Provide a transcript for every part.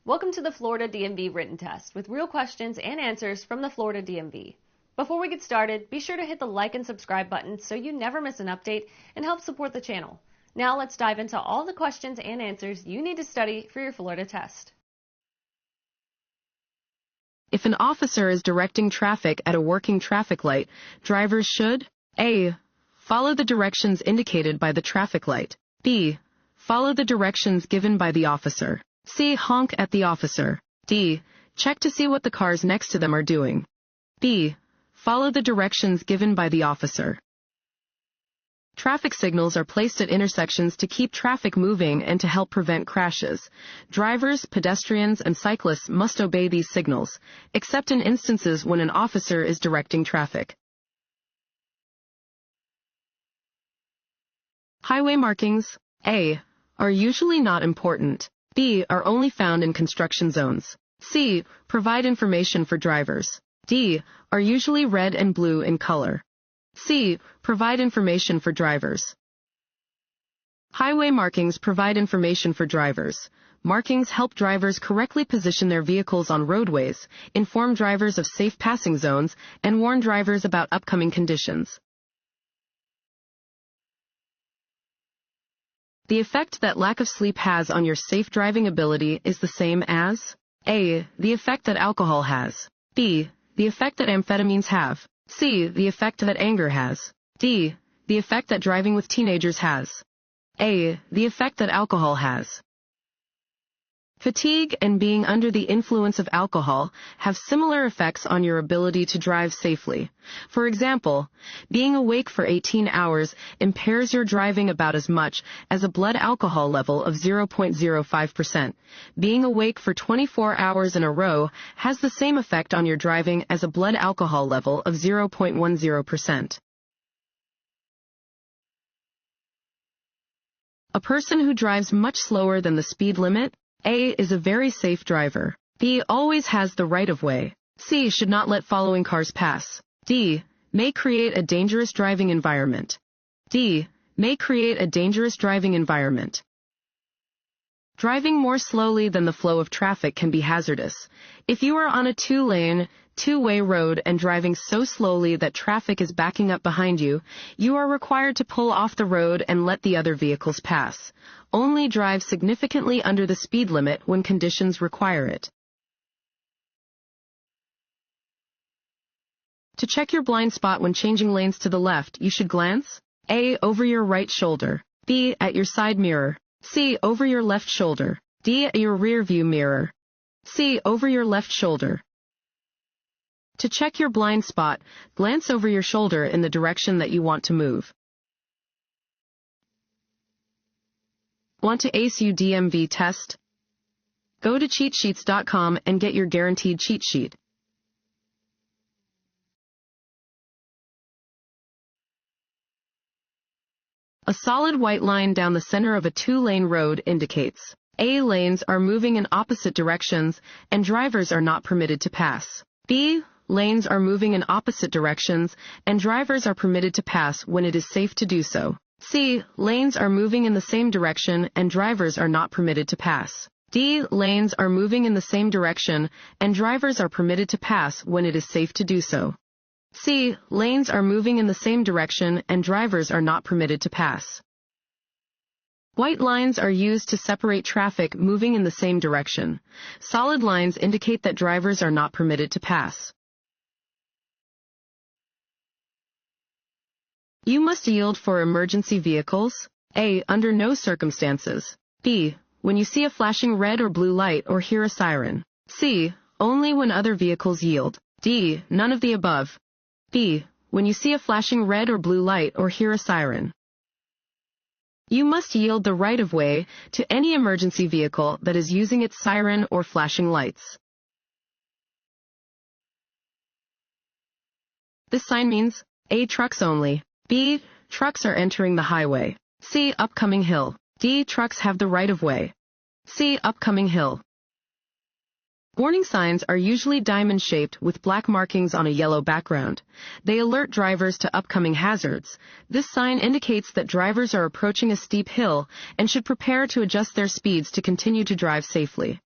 Welcome to the Florida DMV Written Test with real questions and answers from the Florida DMV. Before we get started, be sure to hit the like and subscribe button so you never miss an update and help support the channel. Now let's dive into all the questions and answers you need to study for your Florida test. If an officer is directing traffic at a working traffic light, drivers should A. Follow the directions indicated by the traffic light. B. Follow the directions given by the officer. C. Honk at the officer. D. Check to see what the cars next to them are doing. B. Follow the directions given by the officer. Traffic signals are placed at intersections to keep traffic moving and to help prevent crashes. Drivers, pedestrians, and cyclists must obey these signals, except in instances when an officer is directing traffic. Highway markings, A. Are usually not important. B. Are only found in construction zones. C. Provide information for drivers. D. Are usually red and blue in color. C. Provide information for drivers. Highway markings provide information for drivers. Markings help drivers correctly position their vehicles on roadways, inform drivers of safe passing zones, and warn drivers about upcoming conditions. The effect that lack of sleep has on your safe driving ability is the same as A. The effect that alcohol has. B. The effect that amphetamines have. C. The effect that anger has. D. The effect that driving with teenagers has. A. The effect that alcohol has. Fatigue and being under the influence of alcohol have similar effects on your ability to drive safely. For example, being awake for 18 hours impairs your driving about as much as a blood alcohol level of 0.05%. Being awake for 24 hours in a row has the same effect on your driving as a blood alcohol level of 0.10%. A person who drives much slower than the speed limit, A. Is a very safe driver. B. Always has the right-of-way. C. Should not let following cars pass. D. May create a dangerous driving environment. D. May create a dangerous driving environment. Driving more slowly than the flow of traffic can be hazardous. If you are on a two-way road and driving so slowly that traffic is backing up behind you, you are required to pull off the road and let the other vehicles pass. Only drive significantly under the speed limit when conditions require it. To check your blind spot when changing lanes to the left, you should glance A. Over your right shoulder. B. At your side mirror. C. Over your left shoulder. D. At your rear view mirror. C. Over your left shoulder. To check your blind spot, glance over your shoulder in the direction that you want to move. Want to ace your DMV test? Go to cheatsheets.com and get your guaranteed cheat sheet. A solid white line down the center of a two-lane road indicates A. Lanes are moving in opposite directions and drivers are not permitted to pass. B. Lanes are moving in opposite directions and drivers are permitted to pass when it is safe to do so. C. Lanes are moving in the same direction and drivers are not permitted to pass. D. Lanes are moving in the same direction and drivers are permitted to pass when it is safe to do so. C. Lanes are moving in the same direction and drivers are not permitted to pass. White lines are used to separate traffic moving in the same direction. Solid lines indicate that drivers are not permitted to pass. You must yield for emergency vehicles. A. Under no circumstances. B. When you see a flashing red or blue light or hear a siren. C. Only when other vehicles yield. D. None of the above. B. When you see a flashing red or blue light or hear a siren. You must yield the right-of-way to any emergency vehicle that is using its siren or flashing lights. This sign means A. Trucks only. B. Trucks are entering the highway. C. Upcoming hill. D. Trucks have the right-of-way. C. Upcoming hill. Warning signs are usually diamond-shaped with black markings on a yellow background. They alert drivers to upcoming hazards. This sign indicates that drivers are approaching a steep hill and should prepare to adjust their speeds to continue to drive safely.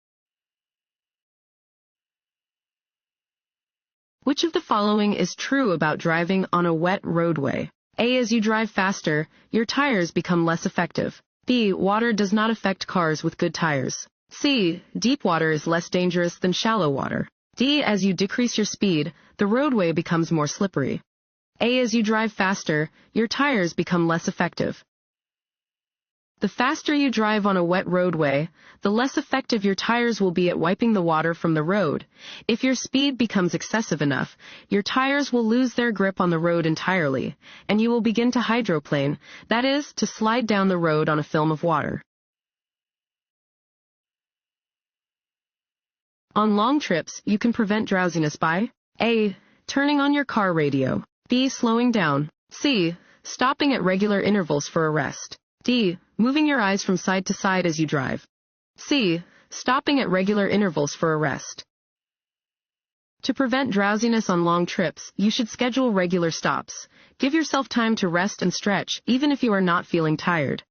Which of the following is true about driving on a wet roadway? A. As you drive faster, your tires become less effective. B. Water does not affect cars with good tires. C. Deep water is less dangerous than shallow water. D. As you decrease your speed, the roadway becomes more slippery. A. As you drive faster, your tires become less effective. The faster you drive on a wet roadway, the less effective your tires will be at wiping the water from the road. If your speed becomes excessive enough, your tires will lose their grip on the road entirely, and you will begin to hydroplane, that is, to slide down the road on a film of water. On long trips, you can prevent drowsiness by A. Turning on your car radio. B. Slowing down. C. Stopping at regular intervals for a rest. D. Moving your eyes from side to side as you drive. C. Stopping at regular intervals for a rest. To prevent drowsiness on long trips, you should schedule regular stops. Give yourself time to rest and stretch, even if you are not feeling tired.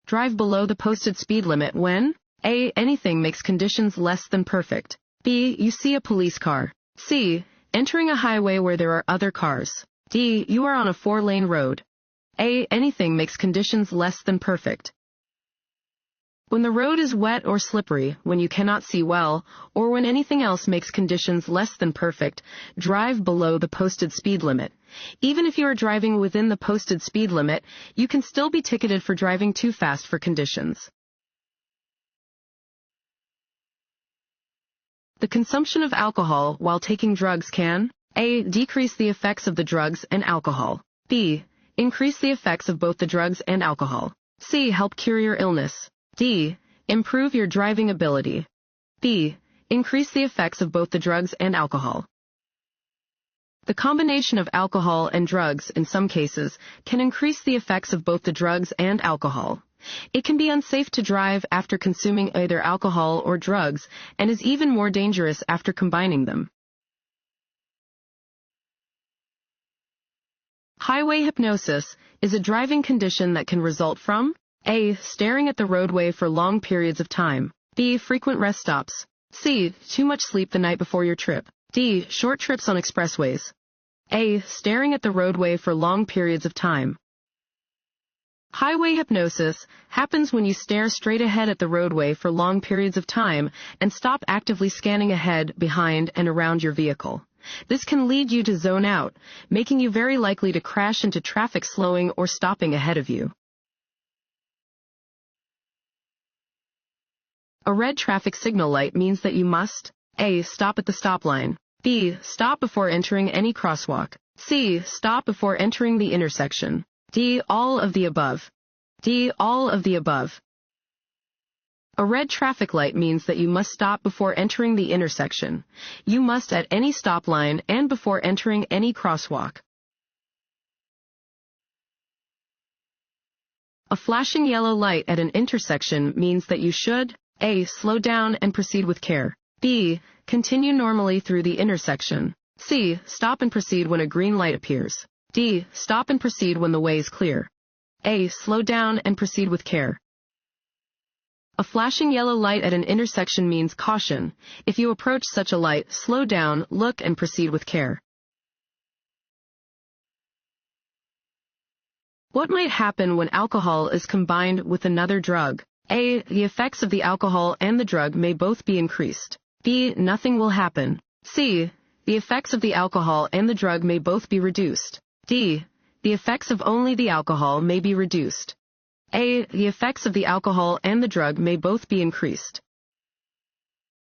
Drive below the posted speed limit when A. Anything makes conditions less than perfect. B. You see a police car. C. Entering a highway where there are other cars. D. You are on a 4-lane road. A. Anything makes conditions less than perfect. When the road is wet or slippery, when you cannot see well, or when anything else makes conditions less than perfect, drive below the posted speed limit. Even if you are driving within the posted speed limit, you can still be ticketed for driving too fast for conditions. The consumption of alcohol while taking drugs can A. Decrease the effects of the drugs and alcohol. B. Increase the effects of both the drugs and alcohol. C. Help cure your illness. D. Improve your driving ability. B. Increase the effects of both the drugs and alcohol. The combination of alcohol and drugs, in some cases, can increase the effects of both the drugs and alcohol. It can be unsafe to drive after consuming either alcohol or drugs, and is even more dangerous after combining them. Highway hypnosis is a driving condition that can result from A. Staring at the roadway for long periods of time. B. Frequent rest stops. C. Too much sleep the night before your trip. D. Short trips on expressways. A. Staring at the roadway for long periods of time. Highway hypnosis happens when you stare straight ahead at the roadway for long periods of time and stop actively scanning ahead, behind, and around your vehicle. This can lead you to zone out, making you very likely to crash into traffic slowing or stopping ahead of you. A red traffic signal light means that you must A. Stop at the stop line. B. Stop before entering any crosswalk. C. Stop before entering the intersection. D. All of the above. D. All of the above. A red traffic light means that you must stop before entering the intersection. You must at any stop line and before entering any crosswalk. A flashing yellow light at an intersection means that you should A. Slow down and proceed with care. B. Continue normally through the intersection. C. Stop and proceed when a green light appears. D. Stop and proceed when the way is clear. A. Slow down and proceed with care. A flashing yellow light at an intersection means caution. If you approach such a light, slow down, look, and proceed with care. What might happen when alcohol is combined with another drug? A. The effects of the alcohol and the drug may both be increased. B. Nothing will happen. C. The effects of the alcohol and the drug may both be reduced. D. The effects of only the alcohol may be reduced. A. The effects of the alcohol and the drug may both be increased.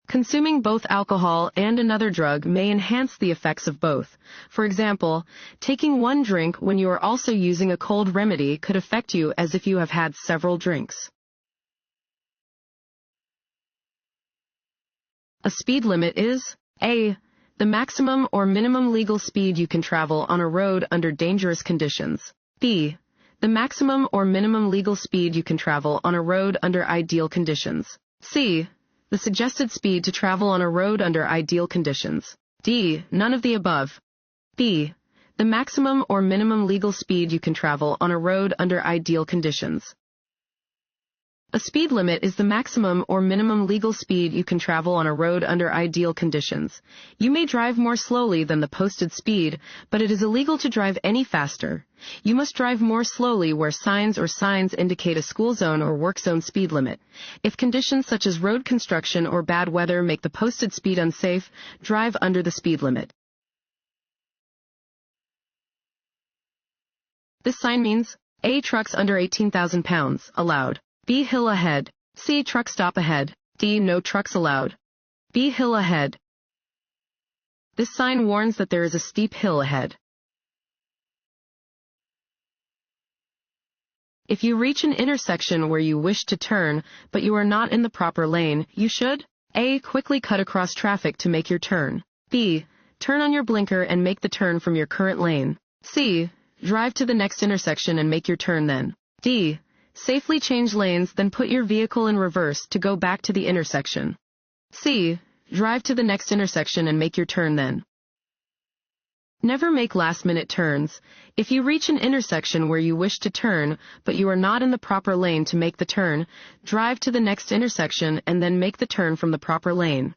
Consuming both alcohol and another drug may enhance the effects of both. For example, taking one drink when you are also using a cold remedy could affect you as if you have had several drinks. A speed limit is A. The maximum or minimum legal speed you can travel on a road under dangerous conditions. B. The maximum or minimum legal speed you can travel on a road under ideal conditions. C. The suggested speed to travel on a road under ideal conditions. D. None of the above. B. The maximum or minimum legal speed you can travel on a road under ideal conditions. A speed limit is the maximum or minimum legal speed you can travel on a road under ideal conditions. You may drive more slowly than the posted speed, but it is illegal to drive any faster. You must drive more slowly where signs indicate a school zone or work zone speed limit. If conditions such as road construction or bad weather make the posted speed unsafe, drive under the speed limit. This sign means A. Trucks under 18,000 pounds, allowed. B. Hill ahead. C. Truck stop ahead. D. No trucks allowed. B. Hill ahead. This sign warns that there is a steep hill ahead. If you reach an intersection where you wish to turn, but you are not in the proper lane, you should A. Quickly cut across traffic to make your turn. B. Turn on your blinker and make the turn from your current lane. C. Drive to the next intersection and make your turn then. D. Safely change lanes, then put your vehicle in reverse to go back to the intersection. C. Drive to the next intersection and make your turn then. Never make last-minute turns. If you reach an intersection where you wish to turn, but you are not in the proper lane to make the turn, drive to the next intersection and then make the turn from the proper lane.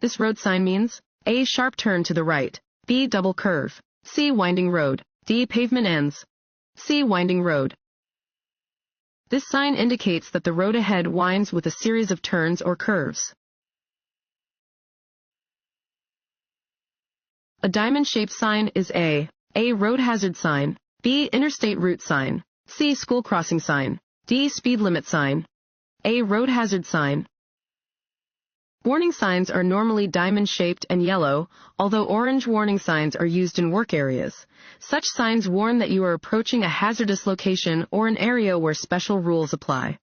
This road sign means A. Sharp turn to the right. B. Double curve. C. Winding road. D. Pavement ends. C. Winding road. This sign indicates that the road ahead winds with a series of turns or curves. A diamond-shaped sign is A. Road hazard sign. B. Interstate route sign. C. School crossing sign. D. Speed limit sign. A. Road hazard sign. Warning signs are normally diamond-shaped and yellow, although orange warning signs are used in work areas. Such signs warn that you are approaching a hazardous location or an area where special rules apply.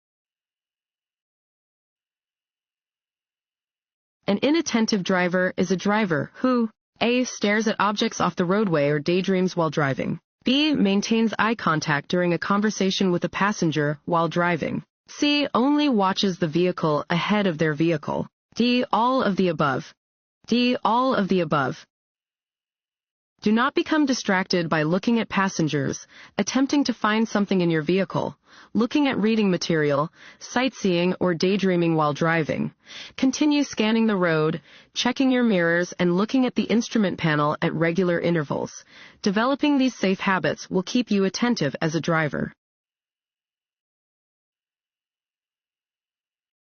An inattentive driver is a driver who A. Stares at objects off the roadway or daydreams while driving. B. Maintains eye contact during a conversation with a passenger while driving. C. Only watches the vehicle ahead of their vehicle. D. All of the above. D. All of the above. Do not become distracted by looking at passengers, attempting to find something in your vehicle, looking at reading material, sightseeing, or daydreaming while driving. Continue scanning the road, checking your mirrors, and looking at the instrument panel at regular intervals. Developing these safe habits will keep you attentive as a driver.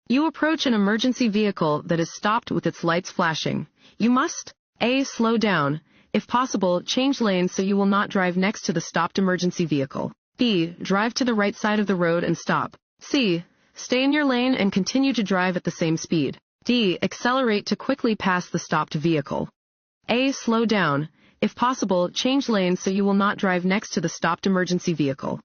You approach an emergency vehicle that is stopped with its lights flashing. You must A. Slow down. If possible, change lanes so you will not drive next to the stopped emergency vehicle. B. Drive to the right side of the road and stop. C. Stay in your lane and continue to drive at the same speed. D. Accelerate to quickly pass the stopped vehicle. A. Slow down. If possible, change lanes so you will not drive next to the stopped emergency vehicle.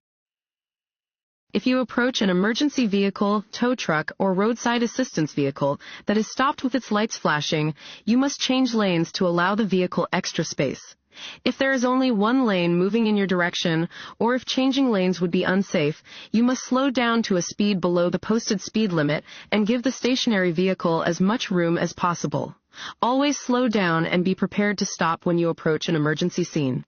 If you approach an emergency vehicle, tow truck, or roadside assistance vehicle that is stopped with its lights flashing, you must change lanes to allow the vehicle extra space. If there is only one lane moving in your direction, or if changing lanes would be unsafe, you must slow down to a speed below the posted speed limit and give the stationary vehicle as much room as possible. Always slow down and be prepared to stop when you approach an emergency scene.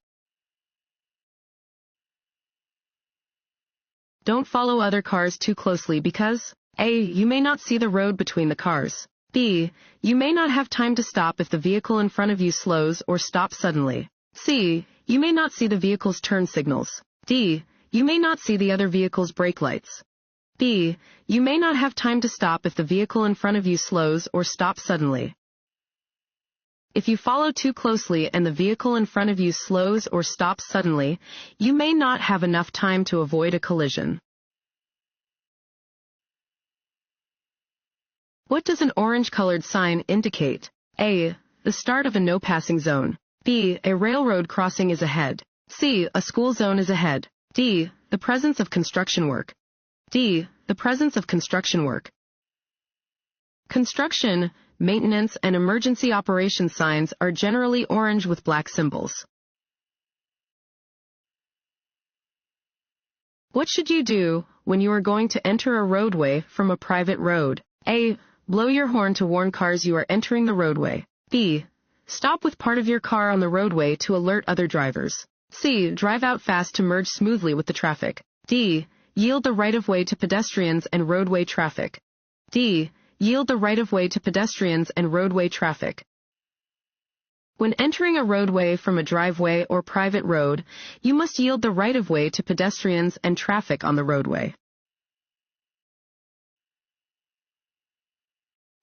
Don't follow other cars too closely because A. You may not see the road between the cars. B. You may not have time to stop if the vehicle in front of you slows or stops suddenly. C. You may not see the vehicle's turn signals. D. You may not see the other vehicle's brake lights. B. You may not have time to stop if the vehicle in front of you slows or stops suddenly. If you follow too closely and the vehicle in front of you slows or stops suddenly, you may not have enough time to avoid a collision. What does an orange-colored sign indicate? A. The start of a no-passing zone. B. A railroad crossing is ahead. C. A school zone is ahead. D. The presence of construction work. D. The presence of construction work. Construction, maintenance, and emergency operation signs are generally orange with black symbols. What should you do when you are going to enter a roadway from a private road? A. Blow your horn to warn cars you are entering the roadway. B. Stop with part of your car on the roadway to alert other drivers. C. Drive out fast to merge smoothly with the traffic. D. Yield the right-of-way to pedestrians and roadway traffic. D. Yield the right-of-way to pedestrians and roadway traffic. When entering a roadway from a driveway or private road, you must yield the right-of-way to pedestrians and traffic on the roadway.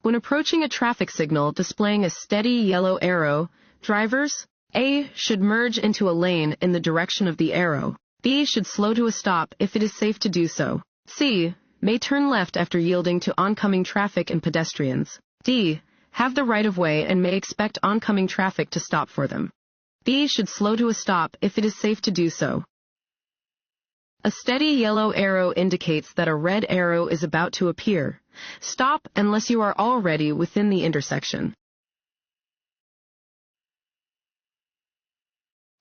When approaching a traffic signal displaying a steady yellow arrow, drivers A. should merge into a lane in the direction of the arrow. B. should slow to a stop if it is safe to do so. C. may turn left after yielding to oncoming traffic and pedestrians. D. have the right-of-way and may expect oncoming traffic to stop for them. B. should slow to a stop if it is safe to do so. A steady yellow arrow indicates that a red arrow is about to appear. Stop unless you are already within the intersection.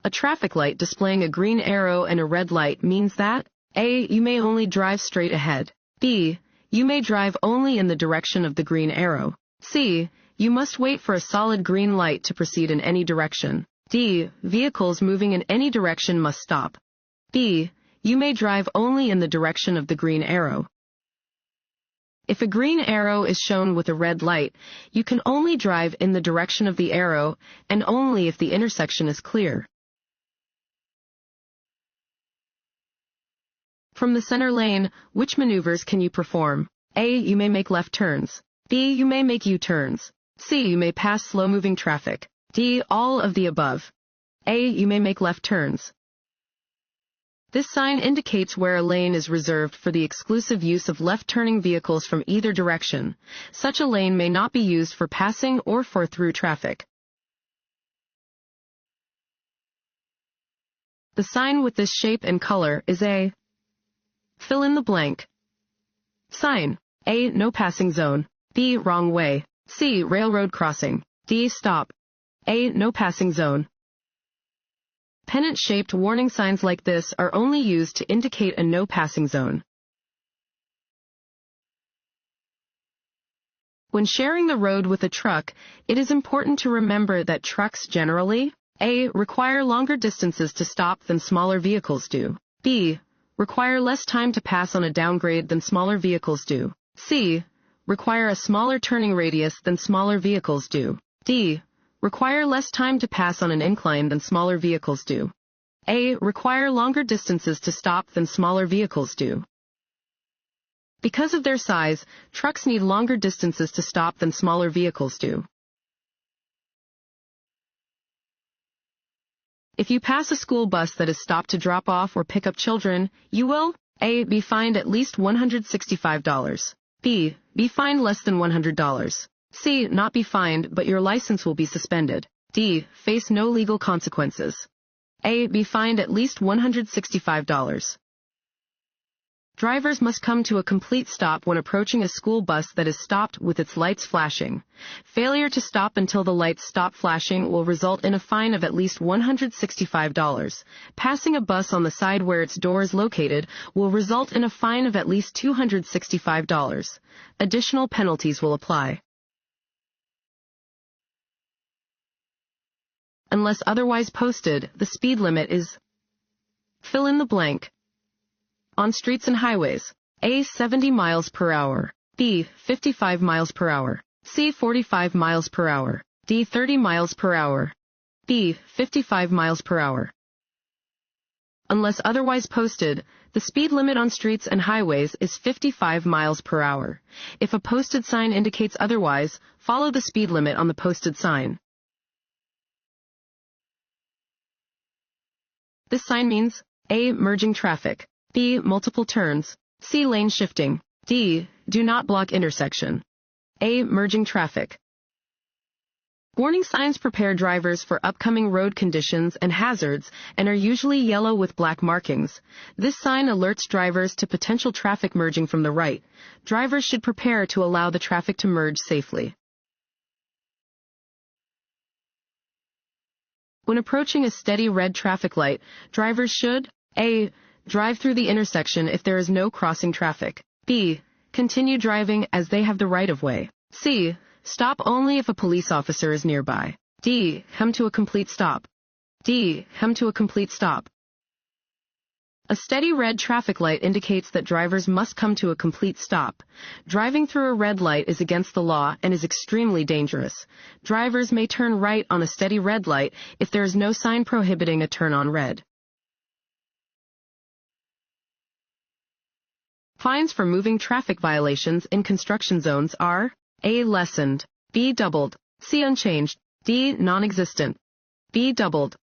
A traffic light displaying a green arrow and a red light means that A. you may only drive straight ahead. B. you may drive only in the direction of the green arrow. C. you must wait for a solid green light to proceed in any direction. D. vehicles moving in any direction must stop. B. you may drive only in the direction of the green arrow. If a green arrow is shown with a red light, you can only drive in the direction of the arrow and only if the intersection is clear. From the center lane, which maneuvers can you perform? A. you may make left turns. B. you may make U-turns. C. you may pass slow-moving traffic. D. all of the above. A. you may make left turns. This sign indicates where a lane is reserved for the exclusive use of left-turning vehicles from either direction. Such a lane may not be used for passing or for through traffic. The sign with this shape and color is a fill in the blank sign. A. no passing zone. B. wrong way. C. railroad crossing. D. stop. A. no passing zone. Pennant-shaped warning signs like this are only used to indicate a no passing zone. When sharing the road with a truck, it is important to remember that trucks generally A. require longer distances to stop than smaller vehicles do. B. require less time to pass on a downgrade than smaller vehicles do. C. require a smaller turning radius than smaller vehicles do. D. require less time to pass on an incline than smaller vehicles do. A. require longer distances to stop than smaller vehicles do. Because of their size, trucks need longer distances to stop than smaller vehicles do. If you pass a school bus that is stopped to drop off or pick up children, you will A. be fined at least $165. B. be fined less than $100. C. not be fined, but your license will be suspended. D. face no legal consequences. A. be fined at least $165. Drivers must come to a complete stop when approaching a school bus that is stopped with its lights flashing. Failure to stop until the lights stop flashing will result in a fine of at least $165. Passing a bus on the side where its door is located will result in a fine of at least $265. Additional penalties will apply. Unless otherwise posted, the speed limit is fill in the blank. On streets and highways, A. 70 miles per hour. B. 55 miles per hour. C. 45 miles per hour. D. 30 miles per hour. B. 55 miles per hour. Unless otherwise posted, the speed limit on streets and highways is 55 miles per hour. If a posted sign indicates otherwise, follow the speed limit on the posted sign. This sign means A. merging traffic. B. multiple turns. C. lane shifting. D. do not block intersection. A. merging traffic. Warning signs prepare drivers for upcoming road conditions and hazards and are usually yellow with black markings. This sign alerts drivers to potential traffic merging from the right. Drivers should prepare to allow the traffic to merge safely. When approaching a steady red traffic light, drivers should A. drive through the intersection if there is no crossing traffic. B. continue driving as they have the right-of-way. C. stop only if a police officer is nearby. D. come to a complete stop. D. Come to a complete stop. A steady red traffic light indicates that drivers must come to a complete stop. Driving through a red light is against the law and is extremely dangerous. Drivers may turn right on a steady red light if there is no sign prohibiting a turn on red. Fines for moving traffic violations in construction zones are A. Lessened, B. Doubled, C. Unchanged, D. Non-existent. B. Doubled.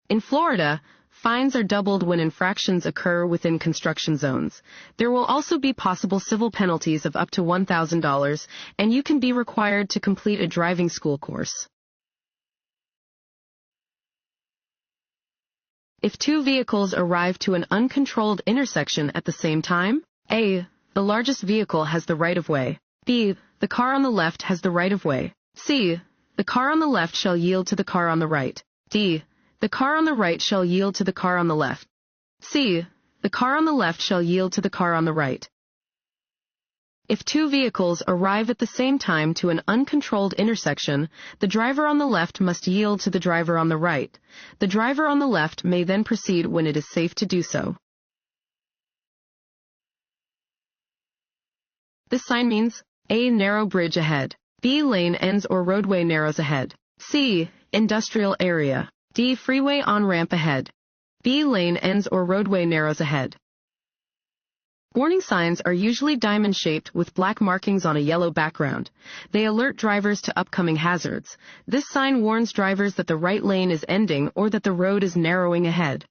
In Florida, fines are doubled when infractions occur within construction zones. There will also be possible civil penalties of up to $1,000, and you can be required to complete a driving school course. If two vehicles arrive to an uncontrolled intersection at the same time, A. The largest vehicle has the right-of-way. B. The car on the left has the right-of-way. C. The car on the left shall yield to the car on the right. D. The car on the right shall yield to the car on the left. C. The car on the left shall yield to the car on the right. If two vehicles arrive at the same time to an uncontrolled intersection, the driver on the left must yield to the driver on the right. The driver on the left may then proceed when it is safe to do so. This sign means A. Narrow bridge ahead. B. Lane ends or roadway narrows ahead. C. Industrial area. D. Freeway on-ramp ahead. B. Lane ends or roadway narrows ahead. Warning signs are usually diamond-shaped with black markings on a yellow background. They alert drivers to upcoming hazards. This sign warns drivers that the right lane is ending or that the road is narrowing ahead.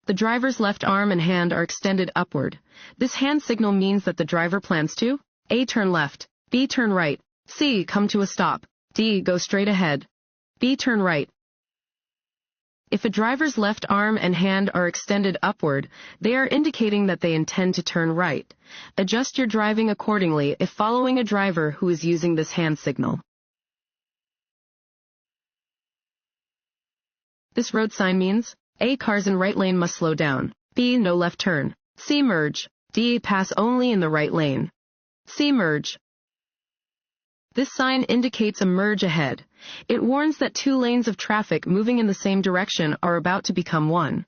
The driver's left arm and hand are extended upward. This hand signal means that the driver plans to A. Turn left. B. Turn right. C. Come to a stop. D. Go straight ahead. B. Turn right. If a driver's left arm and hand are extended upward, they are indicating that they intend to turn right. Adjust your driving accordingly if following a driver who is using this hand signal. This road sign means A. Cars in right lane must slow down. B. No left turn. C. Merge. D. Pass only in the right lane. C. Merge. This sign indicates a merge ahead. It warns that two lanes of traffic moving in the same direction are about to become one.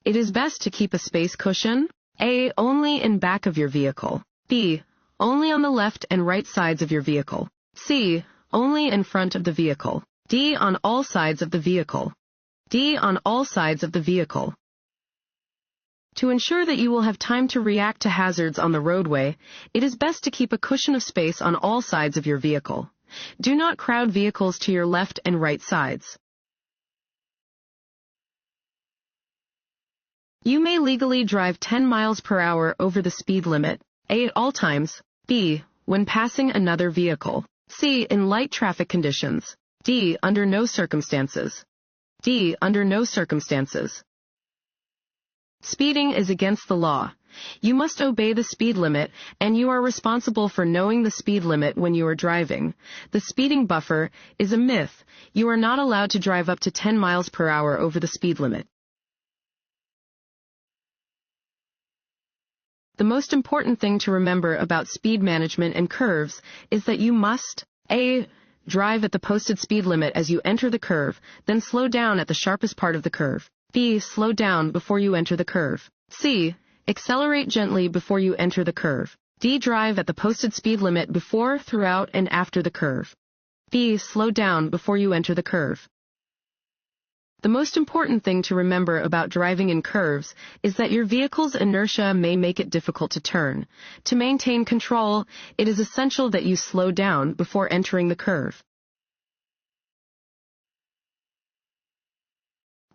It is best to keep a space cushion. A. Only in back of your vehicle. B. Only on the left and right sides of your vehicle. C. Only in front of the vehicle. D. On all sides of the vehicle. D. On all sides of the vehicle. To ensure that you will have time to react to hazards on the roadway, it is best to keep a cushion of space on all sides of your vehicle. Do not crowd vehicles to your left and right sides. You may legally drive 10 miles per hour over the speed limit. A. At all times. B. When passing another vehicle. C. In light traffic conditions. D. Under no circumstances. D. Under no circumstances. Speeding is against the law. You must obey the speed limit, and you are responsible for knowing the speed limit when you are driving. The speeding buffer is a myth. You are not allowed to drive up to 10 miles per hour over the speed limit. The most important thing to remember about speed management and curves is that you must A. Drive at the posted speed limit as you enter the curve, then slow down at the sharpest part of the curve. B. Slow down before you enter the curve. C. Accelerate gently before you enter the curve. D. Drive at the posted speed limit before, throughout, and after the curve. B. Slow down before you enter the curve. The most important thing to remember about driving in curves is that your vehicle's inertia may make it difficult to turn. To maintain control, it is essential that you slow down before entering the curve.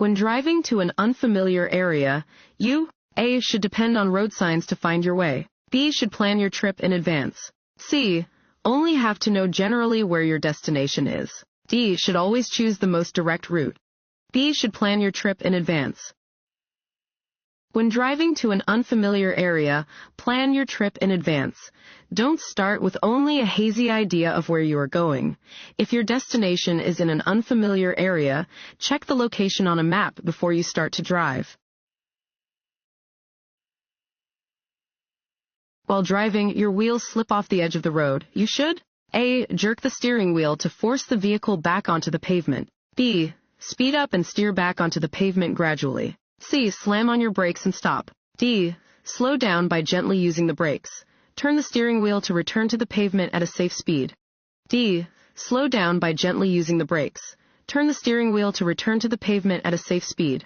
When driving to an unfamiliar area, you, A. should depend on road signs to find your way. B. should plan your trip in advance. C. only have to know generally where your destination is. D. should always choose the most direct route. B. should plan your trip in advance. When driving to an unfamiliar area, plan your trip in advance. Don't start with only a hazy idea of where you are going. If your destination is in an unfamiliar area, check the location on a map before you start to drive. While driving, your wheels slip off the edge of the road. You should A. Jerk the steering wheel to force the vehicle back onto the pavement. B. Speed up and steer back onto the pavement gradually. C. Slam on your brakes and stop. D. Slow down by gently using the brakes. Turn the steering wheel to return to the pavement at a safe speed. D. Slow down by gently using the brakes. Turn the steering wheel to return to the pavement at a safe speed.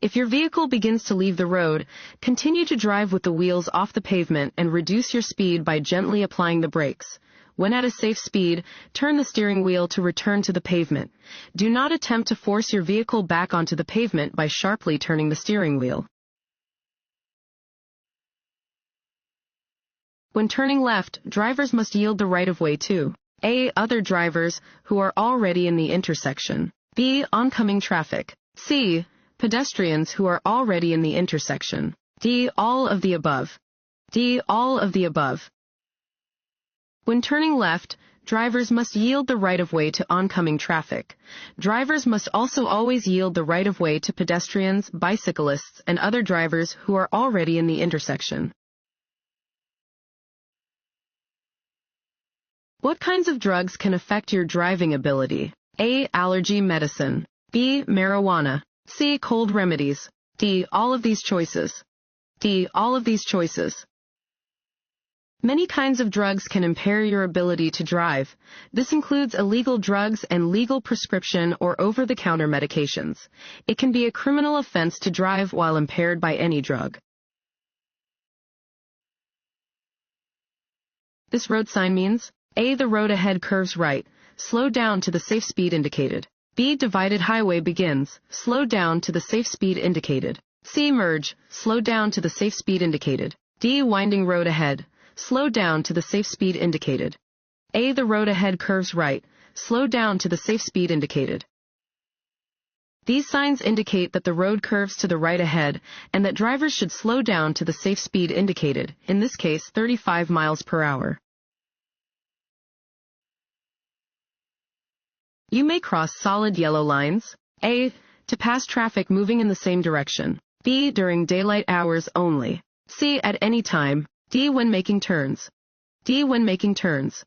If your vehicle begins to leave the road, continue to drive with the wheels off the pavement and reduce your speed by gently applying the brakes. When at a safe speed, turn the steering wheel to return to the pavement. Do not attempt to force your vehicle back onto the pavement by sharply turning the steering wheel. When turning left, drivers must yield the right-of-way to A. Other drivers who are already in the intersection. B. Oncoming traffic. C. Pedestrians who are already in the intersection. D. All of the above. D. All of the above. When turning left, drivers must yield the right-of-way to oncoming traffic. Drivers must also always yield the right-of-way to pedestrians, bicyclists, and other drivers who are already in the intersection. What kinds of drugs can affect your driving ability? A. Allergy medicine. B. Marijuana. C. Cold remedies. D. All of these choices. D. All of these choices. Many kinds of drugs can impair your ability to drive. This includes illegal drugs and legal prescription or over-the-counter medications. It can be a criminal offense to drive while impaired by any drug. This road sign means A. The road ahead curves right. Slow down to the safe speed indicated. B. Divided highway begins. Slow down to the safe speed indicated. C. Merge. Slow down to the safe speed indicated. D. Winding road ahead. Slow down to the safe speed indicated. A. The road ahead curves right. Slow down to the safe speed indicated. These signs indicate that the road curves to the right ahead and that drivers should slow down to the safe speed indicated, in this case 35 miles per hour. You may cross solid yellow lines. A. To pass traffic moving in the same direction. B. During daylight hours only. C. At any time. D. When making turns. D. When making turns.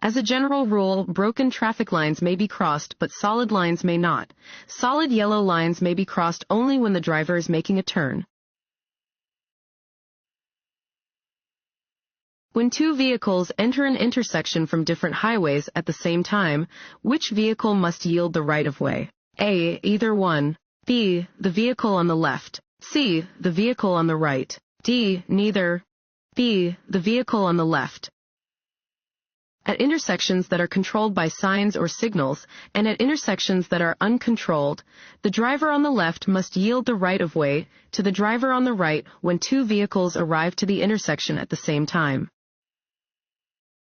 As a general rule, broken traffic lines may be crossed, but solid lines may not. Solid yellow lines may be crossed only when the driver is making a turn. When two vehicles enter an intersection from different highways at the same time, which vehicle must yield the right-of-way? A. Either one. B. The vehicle on the left. C. The vehicle on the right. D. Neither. B. The vehicle on the left. At intersections that are controlled by signs or signals, and at intersections that are uncontrolled, the driver on the left must yield the right-of-way to the driver on the right when two vehicles arrive to the intersection at the same time.